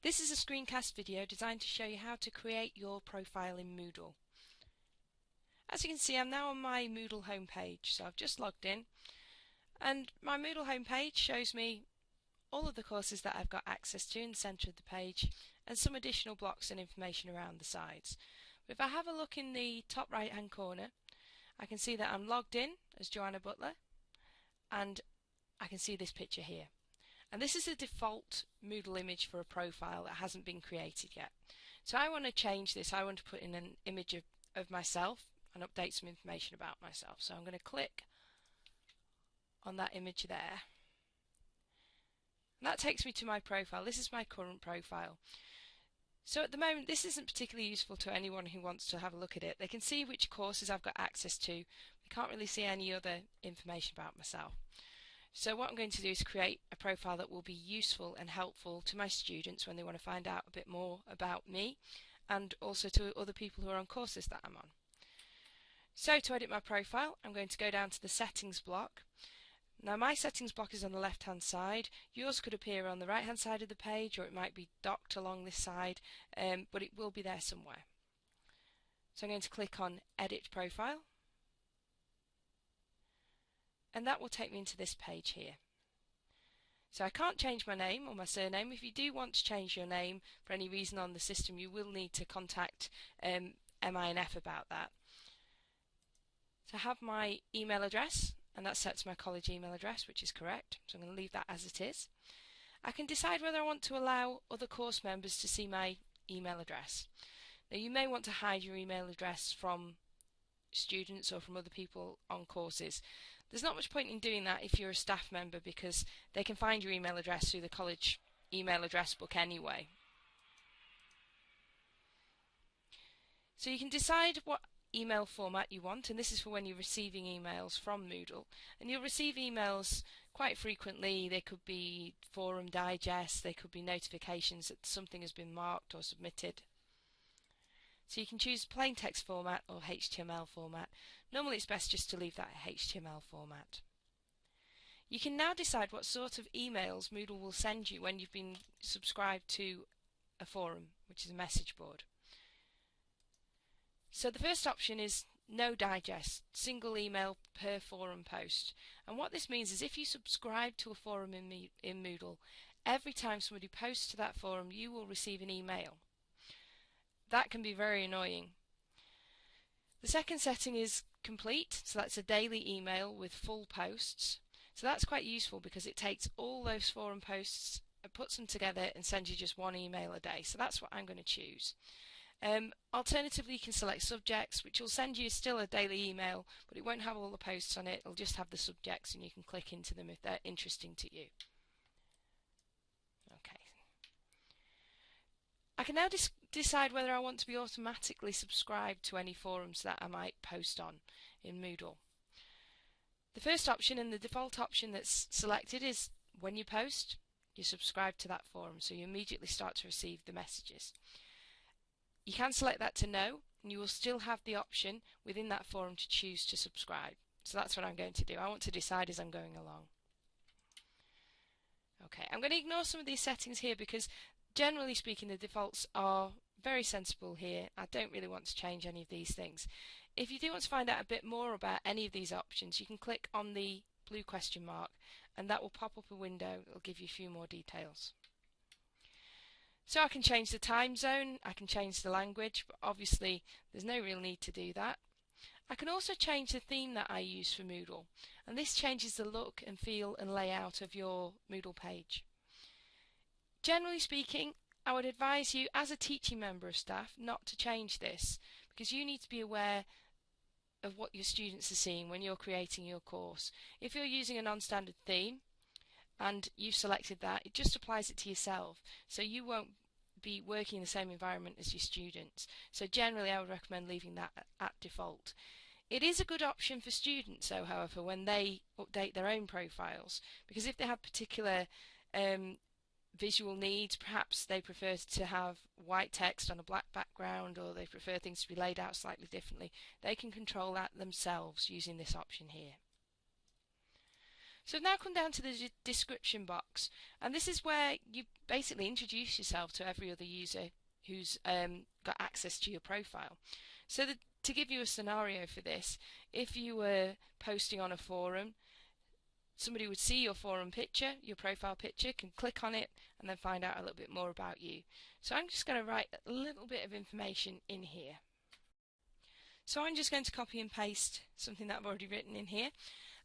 This is a screencast video designed to show you how to create your profile in Moodle. As you can see, I'm now on my Moodle homepage, so I've just logged in, and my Moodle homepage shows me all of the courses that I've got access to in the centre of the page and some additional blocks and information around the sides. But if I have a look in the top right hand corner, I can see that I'm logged in as Joanna Butler, and I can see this picture here. And this is a default Moodle image for a profile that hasn't been created yet. So I want to change this. I want to put in an image of myself and update some information about myself. So I'm going to click on that image there. And that takes me to my profile. This is my current profile. So at the moment this isn't particularly useful to anyone who wants to have a look at it. They can see which courses I've got access to. We can't really see any other information about myself. So what I'm going to do is create a profile that will be useful and helpful to my students when they want to find out a bit more about me, and also to other people who are on courses that I'm on. So to edit my profile, I'm going to go down to the settings block. Now my settings block is on the left hand side. Yours could appear on the right hand side of the page, or it might be docked along this side, but it will be there somewhere. So I'm going to click on Edit Profile, and that will take me into this page here. So I can't change my name or my surname. If you do want to change your name for any reason on the system, you will need to contact MINF about that. So I have my email address, and that's set to my college email address, which is correct. So I'm going to leave that as it is. I can decide whether I want to allow other course members to see my email address. Now you may want to hide your email address from students or from other people on courses. There's not much point in doing that if you're a staff member, because they can find your email address through the college email address book anyway. So you can decide what email format you want, and this is for when you're receiving emails from Moodle. And you'll receive emails quite frequently. They could be forum digests, they could be notifications that something has been marked or submitted. So you can choose plain text format or HTML format. Normally it's best just to leave that HTML format. You can now decide what sort of emails Moodle will send you when you've been subscribed to a forum, which is a message board. So the first option is no digest, single email per forum post. And what this means is if you subscribe to a forum in Moodle, every time somebody posts to that forum you will receive an email. That can be very annoying. The second setting is complete, so that's a daily email with full posts. So that's quite useful because it takes all those forum posts and puts them together and sends you just one email a day. So that's what I'm going to choose. Alternatively, you can select subjects, which will send you still a daily email, but it won't have all the posts on it. It'll just have the subjects, and you can click into them if they're interesting to you. Okay. I can now decide whether I want to be automatically subscribed to any forums that I might post on in Moodle. The first option and the default option that's selected is when you post, you subscribe to that forum, so you immediately start to receive the messages. You can select that to no, and you will still have the option within that forum to choose to subscribe. So that's what I'm going to do. I want to decide as I'm going along. Okay, I'm going to ignore some of these settings here because generally speaking the defaults are very sensible here. I don't really want to change any of these things. If you do want to find out a bit more about any of these options, you can click on the blue question mark and that will pop up a window that will give you a few more details. So I can change the time zone, I can change the language, but obviously there's no real need to do that. I can also change the theme that I use for Moodle, and this changes the look and feel and layout of your Moodle page. Generally speaking, I would advise you as a teaching member of staff not to change this, because you need to be aware of what your students are seeing when you're creating your course. If you're using a non-standard theme and you've selected that, it just applies it to yourself, so you won't be working in the same environment as your students. So generally I would recommend leaving that at default. It is a good option for students though, however, when they update their own profiles, because if they have particular visual needs, perhaps they prefer to have white text on a black background, or they prefer things to be laid out slightly differently, they can control that themselves using this option here. So I've now come down to the description box. box, and this is where you basically introduce yourself to every other user who's got access to your profile. So to give you a scenario for this, if you were posting on a forum, somebody would see your forum picture, your profile picture, can click on it and then find out a little bit more about you. So I'm just going to write a little bit of information in here. So I'm just going to copy and paste something that I've already written in here.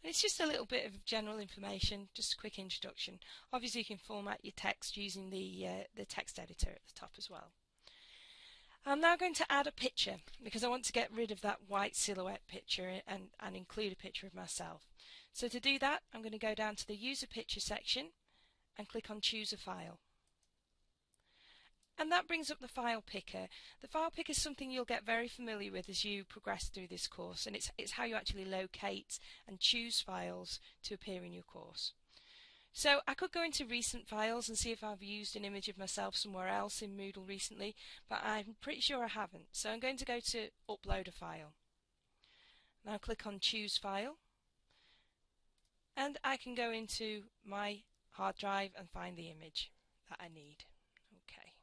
And it's just a little bit of general information, just a quick introduction. Obviously you can format your text using the text editor at the top as well. I'm now going to add a picture because I want to get rid of that white silhouette picture and include a picture of myself. So to do that, I'm going to go down to the user picture section and click on choose a file. And that brings up the file picker. The file picker is something you'll get very familiar with as you progress through this course, and it's how you actually locate and choose files to appear in your course. So I could go into recent files and see if I've used an image of myself somewhere else in Moodle recently, but I'm pretty sure I haven't. So I'm going to go to upload a file. Now click on choose file, and I can go into my hard drive and find the image that I need. Okay.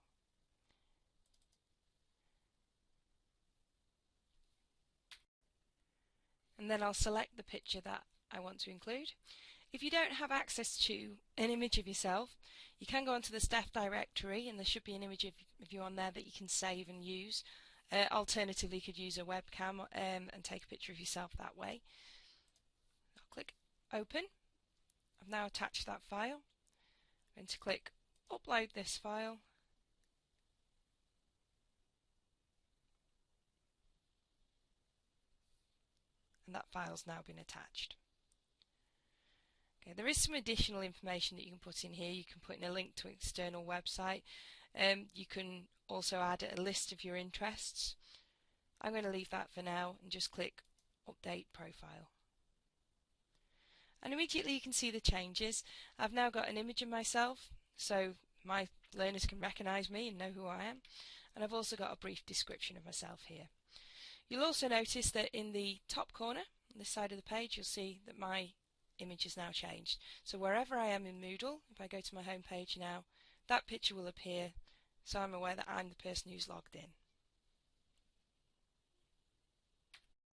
And then I'll select the picture that I want to include. If you don't have access to an image of yourself, you can go onto the staff directory and there should be an image of you on there that you can save and use. Alternatively, you could use a webcam and take a picture of yourself that way. I'll click open. I've now attached that file. I'm going to click upload this file. And that file's now been attached. Okay, there is some additional information that you can put in here. You can put in a link to an external website. You can also add a list of your interests. I'm going to leave that for now and just click update profile. And immediately you can see the changes. I've now got an image of myself, so my learners can recognise me and know who I am. And I've also got a brief description of myself here. You'll also notice that in the top corner, on this side of the page, you'll see that my image has now changed. So wherever I am in Moodle, if I go to my home page now, that picture will appear, so I'm aware that I'm the person who's logged in.